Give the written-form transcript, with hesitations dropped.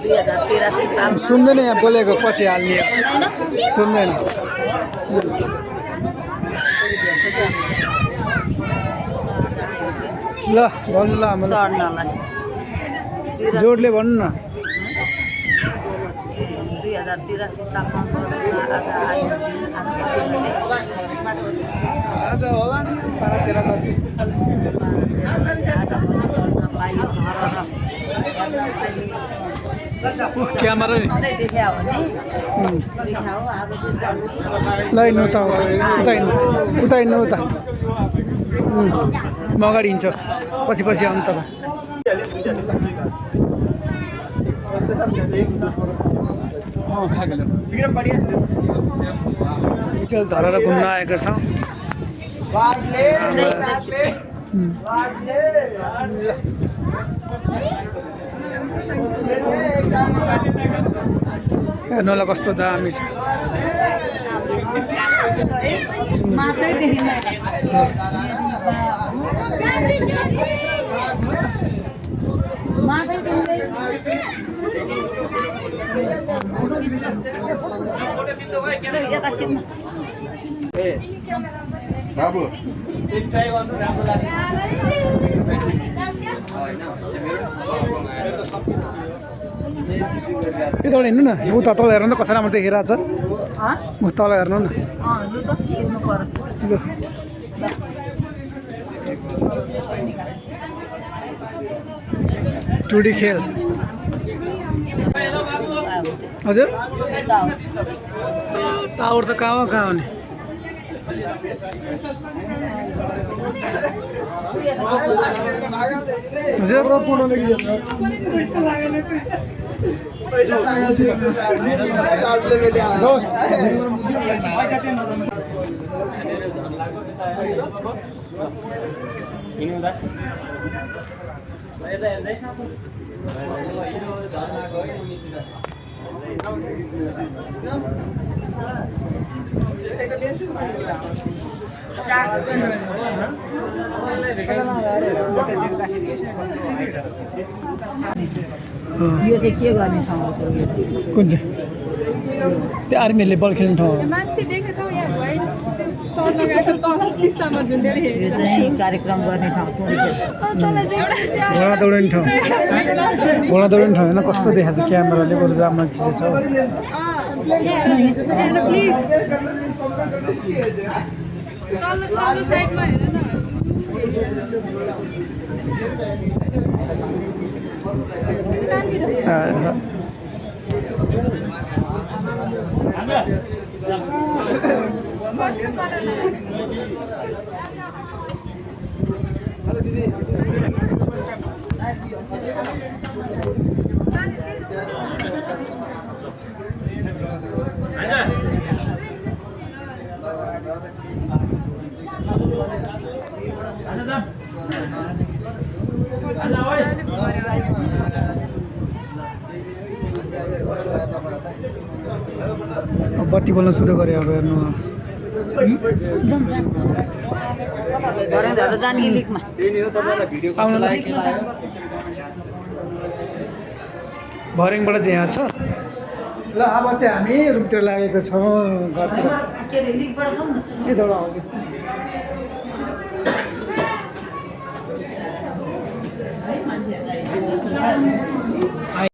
2083 साल सुन्दैन यहाँ बोलेको पछि हाल्ने सुन्दैन ल भन्नु ल हाम्रो सर्नलाई जोडले भन्नु न 2083 सालमा आज आयो आज होला नि 12-13 गते क्यामेरा ल हिँड्नु उता उता हिँड्नु उता म अगाडि हिँड्छु पछि पछि आउनु तपाईँ पिछल धरेर घुम्न आएको छौँ हेर्नुलाई कस्तो दामी छ बाबु यताबाट हिँड्नु न उता तल हेर्नु न कसरी राम्रो देखिरहेको छ तल हेर्नु न ल टुडी खेल हजुर टावर त कहाँ हो नि यो चाहिँ के गर्ने ठाउँ हो कुन चाहिँ त्यो आर्मीहरूले बल खेल्ने ठाउँ हो यो चाहिँ कार्यक्रम गर्ने ठाउँ घोडा दौडिने ठाउँ होइन कस्तो देखाएको छ क्यामेराले बरु राम्रो खिचेछ बत्ती बोल्न सुरु गरे अब हेर्नु भर्याङबाट चाहिँ यहाँ छ ल अब चाहिँ हामी रुमतिर लागेको छौँ घरतिर